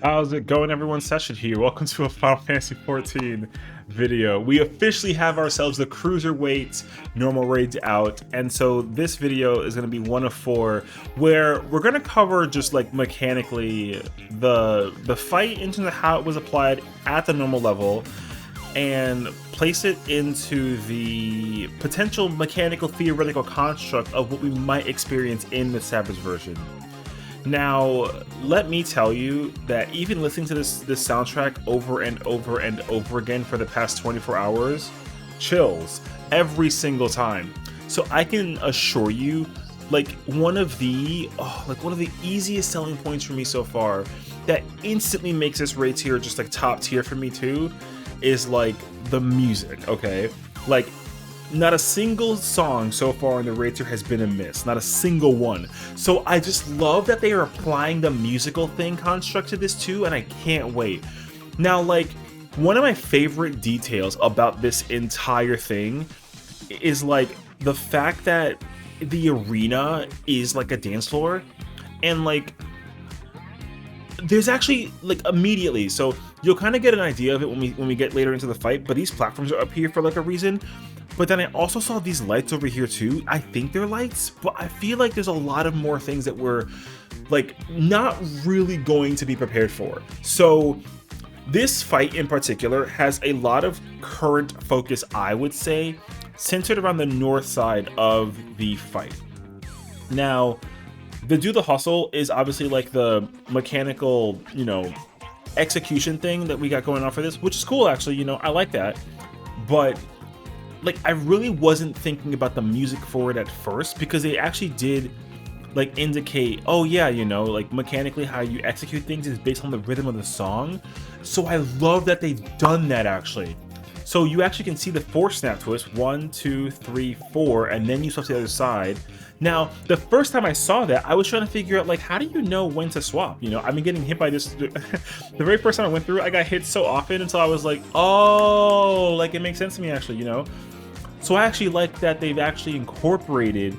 How's it going, everyone? Sessiion here. Welcome to a Final Fantasy XIV video. We officially have ourselves the Cruiserweight normal raids out, and so this video is going to be one of four where we're going to cover just like mechanically the fight into how it was applied at the normal level and place it into the potential mechanical theoretical construct of what we might experience in the Savage version. Now, let me tell you that even listening to this soundtrack over and over and over again for the past 24 hours, chills every single time. So I can assure you, like one of the easiest selling points for me so far that instantly makes this raid tier just like top tier for me too, is like the music. Okay, like not a single song so far in the raid tier has been amiss, not a single one. So I just love that they are applying the musical thing construct to this too, and I can't wait. Now, like, one of my favorite details about this entire thing is like the fact that the arena is like a dance floor, and like there's actually like immediately, so you'll kind of get an idea of it when we get later into the fight, but these platforms are up here for like a reason. But then I also saw these lights over here too. I think they're lights, but I feel like there's a lot of more things that we're like not really going to be prepared for. So this fight in particular has a lot of current focus, I would say, centered around the north side of the fight. Now, the Do the Hustle is obviously like the mechanical, you know, execution thing that we got going on for this, which is cool actually, you know, I like that. But like, I really wasn't thinking about the music for it at first, because they actually did like indicate, oh yeah, you know, like mechanically how you execute things is based on the rhythm of the song. So I love that they've done that actually. So you actually can see the 4 snap twists, 1, 2, 3, 4, and then you swap to the other side. Now, the first time I saw that, I was trying to figure out like, how do you know when to swap? You know, I've been getting hit by this. The very first time I went through, I got hit so often until I was like, oh, like it makes sense to me actually, you know? So I actually like that they've actually incorporated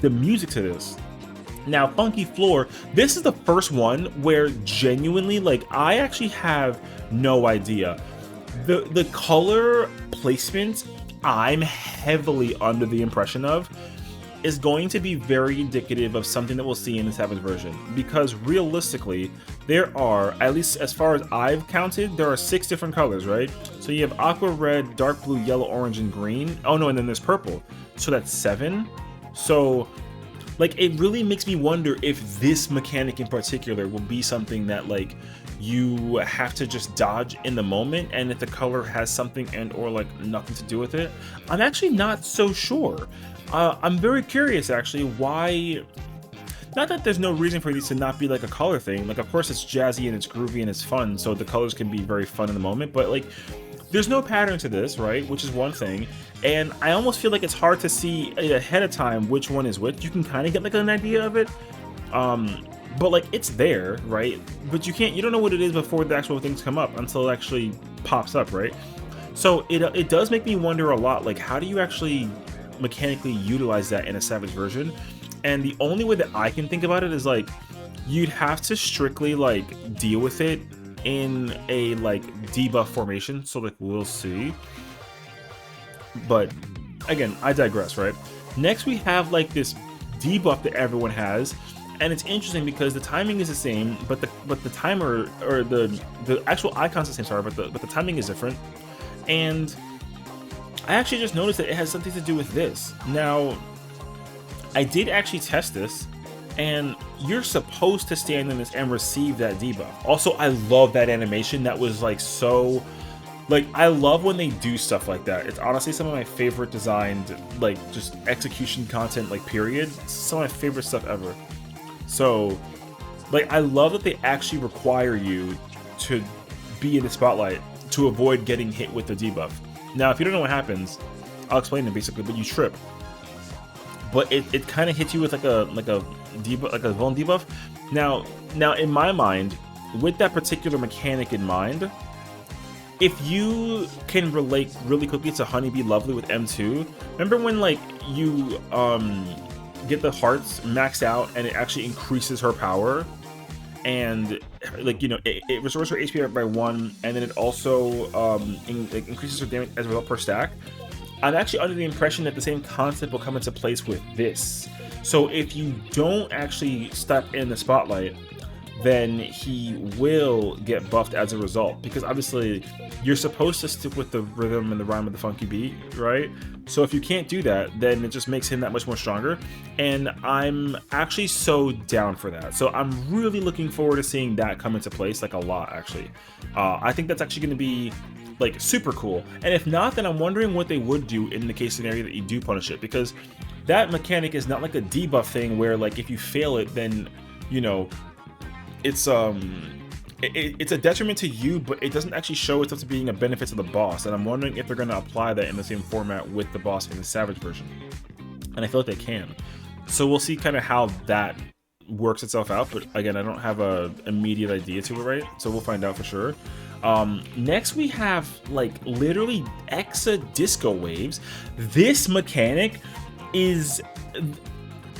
the music to this. Now, Funky Floor, this is the first one where genuinely, like, I actually have no idea. The color placement, I'm heavily under the impression of, is going to be very indicative of something that we'll see in the Savage version. Because realistically, there are, at least as far as I've counted, there are 6 different colors, right? So you have aqua, red, dark blue, yellow, orange, and green. Oh no, and then there's purple. So that's 7. So like, it really makes me wonder if this mechanic in particular will be something that like you have to just dodge in the moment, and if the color has something and or like nothing to do with it. I'm actually not so sure. I'm very curious actually why. Not that there's no reason for these to not be like a color thing. Like, of course it's jazzy and it's groovy and it's fun, so the colors can be very fun in the moment, but like there's no pattern to this, right? Which is one thing. And I almost feel like it's hard to see ahead of time which one is which. You can kind of get like an idea of it. But like it's there, right? But you don't know what it is before the actual things come up until it actually pops up, right? So it does make me wonder a lot, like how do you actually mechanically utilize that in a Savage version? And the only way that I can think about it is like you'd have to strictly like deal with it in a like debuff formation. So like we'll see. But again, I digress, right? Next we have like this debuff that everyone has, and it's interesting because the timing is the same, but the timer or the actual icon's the same, sorry, but the timing is different. And I actually just noticed that it has something to do with this. Now, I did actually test this, and you're supposed to stand in this and receive that debuff. Also, I love that animation. That was like so, like, I love when they do stuff like that. It's honestly some of my favorite designed, like, just execution content, like, period. It's some of my favorite stuff ever. So, like, I love that they actually require you to be in the spotlight to avoid getting hit with the debuff. Now, if you don't know what happens, I'll explain it basically, but you trip. But it kind of hits you with like a debuff, like a vuln debuff. Now in my mind, with that particular mechanic in mind, if you can relate really quickly to Honeybee Lovely with M2, remember when like you get the hearts maxed out and it actually increases her power? and like, you know, it restores her HP by 1, and then it also increases her damage as a result per stack. I'm actually under the impression that the same concept will come into place with this. So if you don't actually step in the spotlight, then he will get buffed as a result, because obviously you're supposed to stick with the rhythm and the rhyme of the funky beat, right? So if you can't do that, then it just makes him that much more stronger, and I'm actually so down for that. So I'm really looking forward to seeing that come into place, like a lot actually. I think that's actually going to be like super cool, and if not, then I'm wondering what they would do in the case scenario that you do punish it, because that mechanic is not like a debuff thing where like if you fail it, then, you know, it's a detriment to you, but it doesn't actually show itself to being a benefit to the boss. And I'm wondering if they're going to apply that in the same format with the boss in the Savage version, and I feel like they can. So we'll see kind of how that works itself out, but again, I don't have a immediate idea to it, right? So we'll find out for sure. Next we have like literally Exa Disco Waves. This mechanic is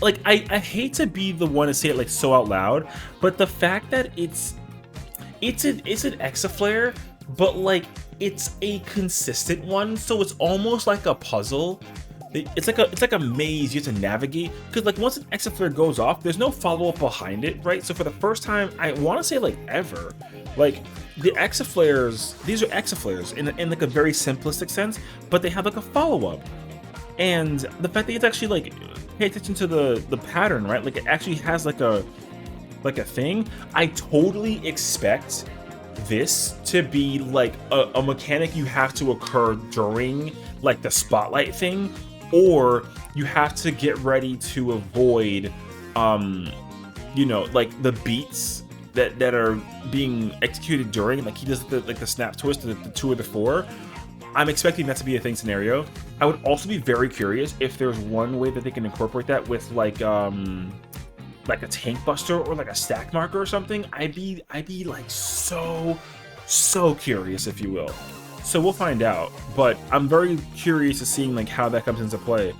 like, I hate to be the one to say it like so out loud, but the fact that it's an Exa Flare, but like it's a consistent one, so it's almost like a puzzle. It's like a maze you have to navigate, because like once an Exa Flare goes off, there's no follow-up behind it, right? So for the first time, I want to say like ever, like the Exa Flares, these are Exa Flares in like a very simplistic sense, but they have like a follow-up. And the fact that it's actually like pay attention to the pattern, right? Like it actually has like a thing. I totally expect this to be like a mechanic you have to occur during like the spotlight thing, or you have to get ready to avoid you know, like the beats that are being executed during, like he does the snap twist, the 2 or the 4. I'm expecting that to be a thing scenario. I would also be very curious if there's one way that they can incorporate that with like a tank buster or like a stack marker or something. I'd be like so curious, if you will. So we'll find out, but I'm very curious to seeing like how that comes into play.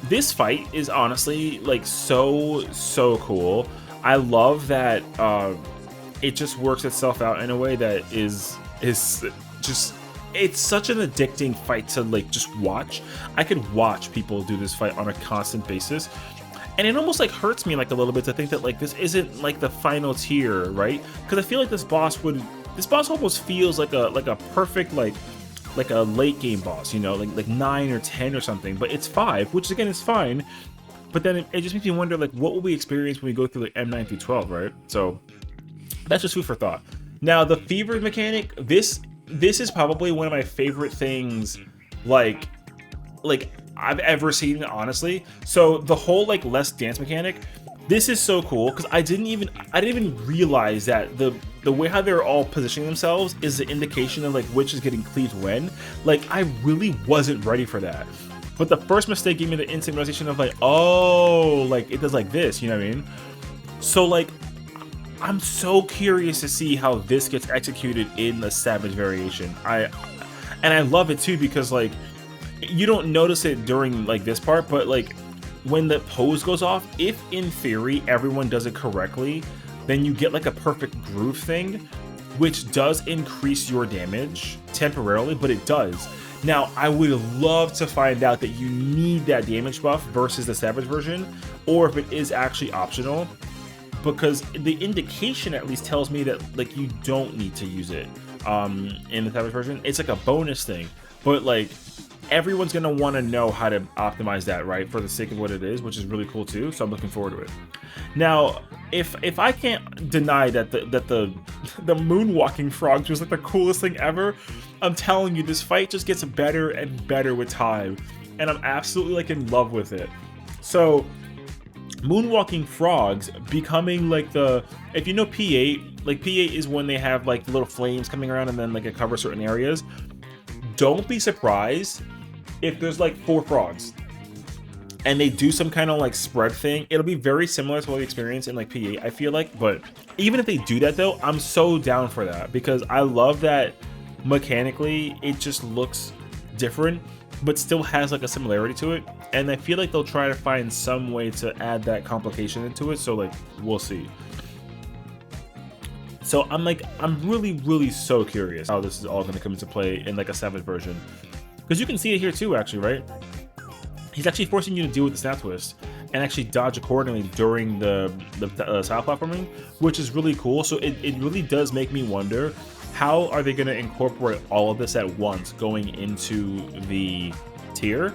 This fight is honestly like so cool. I love that it just works itself out in a way that is just, it's such an addicting fight to like just watch. I could watch people do this fight on a constant basis, and it almost like hurts me like a little bit to think that like this isn't like the final tier, right? Because I feel like this boss almost feels like a perfect like a late game boss, you know, like 9 or 10 or something, but it's 5, which again is fine. But then it just makes me wonder like what will we experience when we go through like M9 through 12, right? So that's just food for thought. Now the fever mechanic, this is probably one of my favorite things like I've ever seen, honestly. So the whole like less dance mechanic, this is so cool, because I didn't even realize that the way how they're all positioning themselves is the indication of like which is getting cleaved when. Like I really wasn't ready for that. But the first mistake gave me the instant realization of like, oh, like it does like this, you know what I mean? So like I'm so curious to see how this gets executed in the Savage variation. And I love it too, because like you don't notice it during like this part, but like when the pose goes off, if in theory everyone does it correctly, then you get like a perfect groove thing, which does increase your damage temporarily, but it does. Now, I would love to find out that you need that damage buff versus the Savage version, or if it is actually optional, because the indication at least tells me that like you don't need to use it in the Savage version. It's like a bonus thing, but like everyone's gonna want to know how to optimize that, right, for the sake of what it is, which is really cool too. So I'm looking forward to it. Now, if I can't deny that the moonwalking frogs was like the coolest thing ever, I'm telling you, this fight just gets better and better with time, and I'm absolutely like in love with it. So moonwalking frogs becoming like the, if you know P8, like P8 is when they have like the little flames coming around and then like it covers certain areas. Don't be surprised if there's like 4 frogs and they do some kind of like spread thing. It'll be very similar to what we experience in like P8, I feel like. But even if they do that though, I'm so down for that, because I love that mechanically it just looks different but still has like a similarity to it, and I feel like they'll try to find some way to add that complication into it. So like we'll see. So I'm really so curious how this is all going to come into play in like a Savage version, because you can see it here too, actually, right? He's actually forcing you to deal with the snap twist and actually dodge accordingly during the style platforming, which is really cool. So it really does make me wonder, how are they going to incorporate all of this at once going into the tier?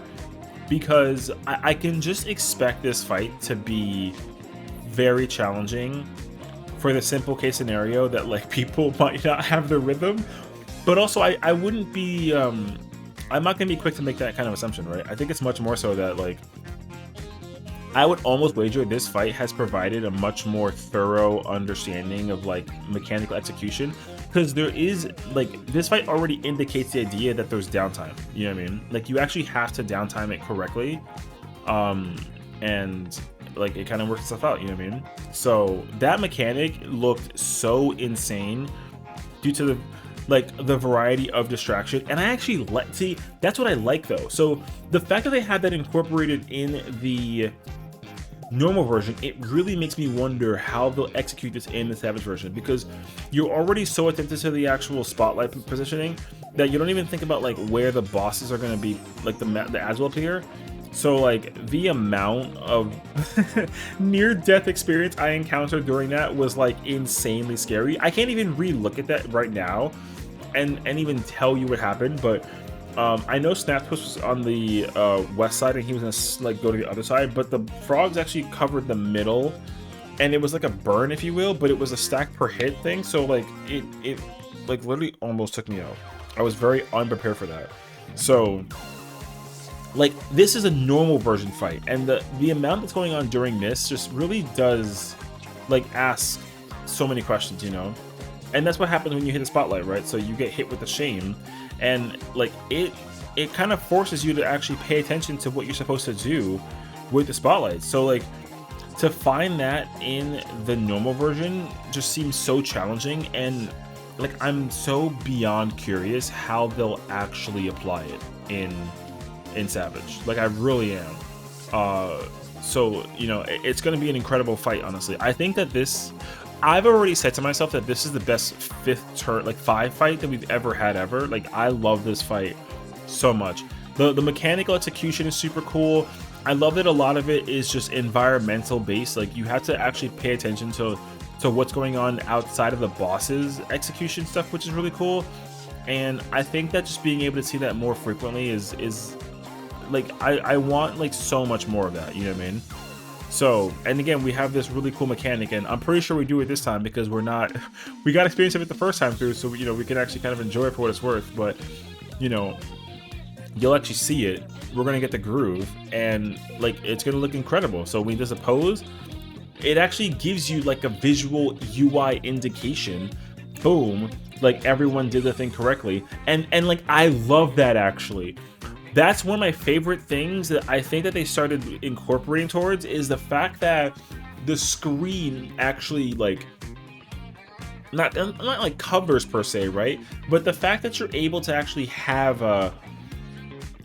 Because I can just expect this fight to be very challenging, for the simple case scenario that like people might not have the rhythm. But also I wouldn't be I'm not gonna be quick to make that kind of assumption, right? I think it's much more so that like I would almost wager this fight has provided a much more thorough understanding of like mechanical execution, because there is like, this fight already indicates the idea that there's downtime, you know what I mean? Like you actually have to downtime it correctly, and like it kind of works itself out, you know what I mean? So that mechanic looked so insane due to the variety of distraction, and I actually see, that's what I like though. So the fact that they had that incorporated in the normal version, it really makes me wonder how they'll execute this in the Savage version, because you're already so attentive to the actual spotlight positioning that you don't even think about like where the bosses are going to be, like the as well here. So like the amount of near-death experience I encountered during that was like insanely scary. I can't even re-look at that right now and even tell you what happened, but I know Snap Twist was on the west side and he was gonna like go to the other side, but the frogs actually covered the middle, and it was like a burn, if you will, but it was a stack per hit thing. So like it like literally almost took me out. I was very unprepared for that. So like this is a normal version fight, and the amount that's going on during this just really does like ask so many questions, you know? And that's what happens when you hit a spotlight, right? So you get hit with the shame, and like it kind of forces you to actually pay attention to what you're supposed to do with the spotlight. So like to find that in the normal version just seems so challenging, and like I'm so beyond curious how they'll actually apply it in Savage. Like I really am. So you know, it's going to be an incredible fight, honestly. I think that I've already said to myself that this is the best five fight that we've ever had ever. Like I love this fight so much. The mechanical execution is super cool. I love that a lot of it is just environmental based. Like you have to actually pay attention to what's going on outside of the boss's execution stuff, which is really cool. And I think that just being able to see that more frequently is like I want like so much more of that, you know what I mean? So, and again, we have this really cool mechanic, and I'm pretty sure we do it this time because we got experience of it the first time through, so you know we can actually kind of enjoy it for what it's worth. But you know, you'll actually see it. We're gonna get the groove, and like it's gonna look incredible. So when there's a pose, it actually gives you like a visual UI indication. Boom, like everyone did the thing correctly, and like I love that actually. That's one of my favorite things that I think that they started incorporating towards, is the fact that the screen actually like not like covers per se, right? But the fact that you're able to actually have a,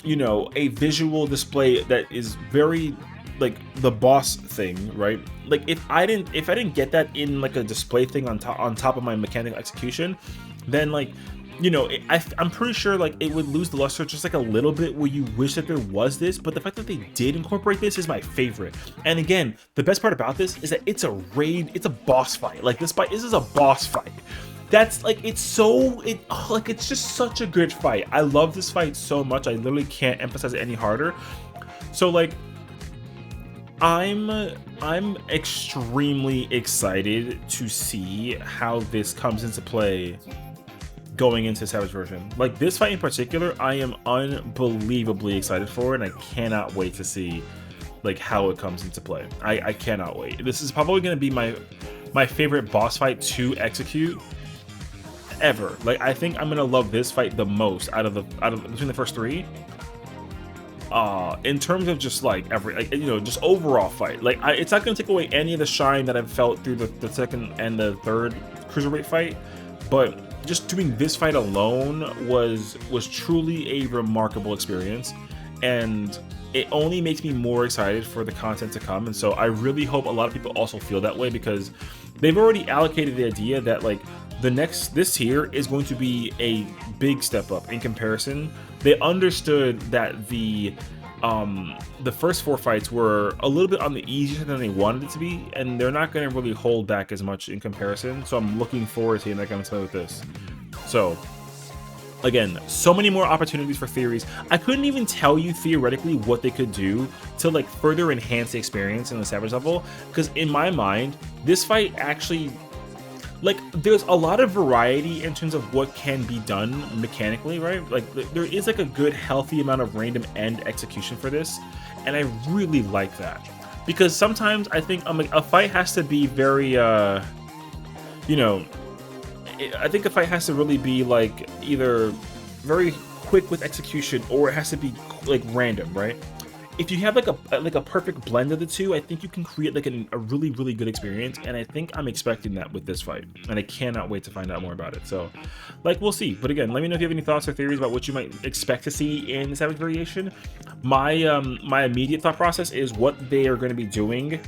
you know, a visual display that is very like the boss thing, right? Like if I didn't get that in like a display thing on top of my mechanical execution, then like, you know, I'm pretty sure like it would lose the luster just like a little bit, where you wish that there was this. But the fact that they did incorporate this is my favorite. And again, the best part about this is that it's a raid, it's a boss fight. Like this is a boss fight. That's like, it's just such a good fight. I love this fight so much. I literally can't emphasize it any harder. So like I'm extremely excited to see how this comes into play going into Savage version. Like this fight in particular, I am unbelievably excited for, and I cannot wait to see like how it comes into play. I cannot wait. This is probably going to be my favorite boss fight to execute ever. Like I think I'm going to love this fight the most out of between the first three. In terms of just like you know, just overall fight. Like it's not going to take away any of the shine that I've felt through the second and the third Cruiserweight fight, but just doing this fight alone was truly a remarkable experience, and it only makes me more excited for the content to come. And so I really hope a lot of people also feel that way, because they've already allocated the idea that like this tier is going to be a big step up in comparison. They understood that the first 4 fights were a little bit on the easier than they wanted it to be, and they're not going to really hold back as much in comparison. So I'm looking forward to seeing that kind of stuff with this. So again, so many more opportunities for theories. I couldn't even tell you theoretically what they could do to like further enhance the experience in the Savage level, because in my mind, this fight actually, like, there's a lot of variety in terms of what can be done mechanically, right? Like, there is like a good, healthy amount of random end execution for this, and I really like that. Because sometimes I think a fight has to be very, you know, I think a fight has to really be like either very quick with execution, or it has to be like random, right? If you have like a perfect blend of the two, I think you can create like a really, really good experience, and I think I'm expecting that with this fight, and I cannot wait to find out more about it. So, like, we'll see. But again, let me know if you have any thoughts or theories about what you might expect to see in the Savage variation. My my immediate thought process is what they are going to be doing.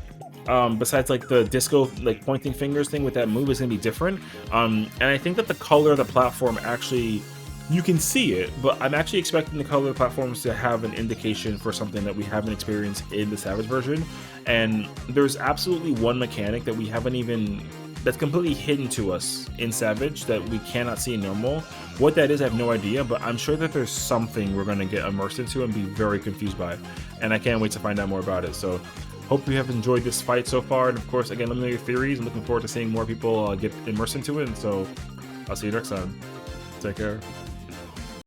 Besides like the disco like pointing fingers thing with that move is going to be different. And I think that the color of the platform actually, you can see it, but I'm actually expecting the color of the platforms to have an indication for something that we haven't experienced in the Savage version. And there's absolutely one mechanic that we haven't even, that's completely hidden to us in Savage that we cannot see in normal. What that is, I have no idea, but I'm sure that there's something we're going to get immersed into and be very confused by. And I can't wait to find out more about it. So hope you have enjoyed this fight so far. And of course, again, let me know your theories. I'm looking forward to seeing more people get immersed into it. And so I'll see you next time. Take care.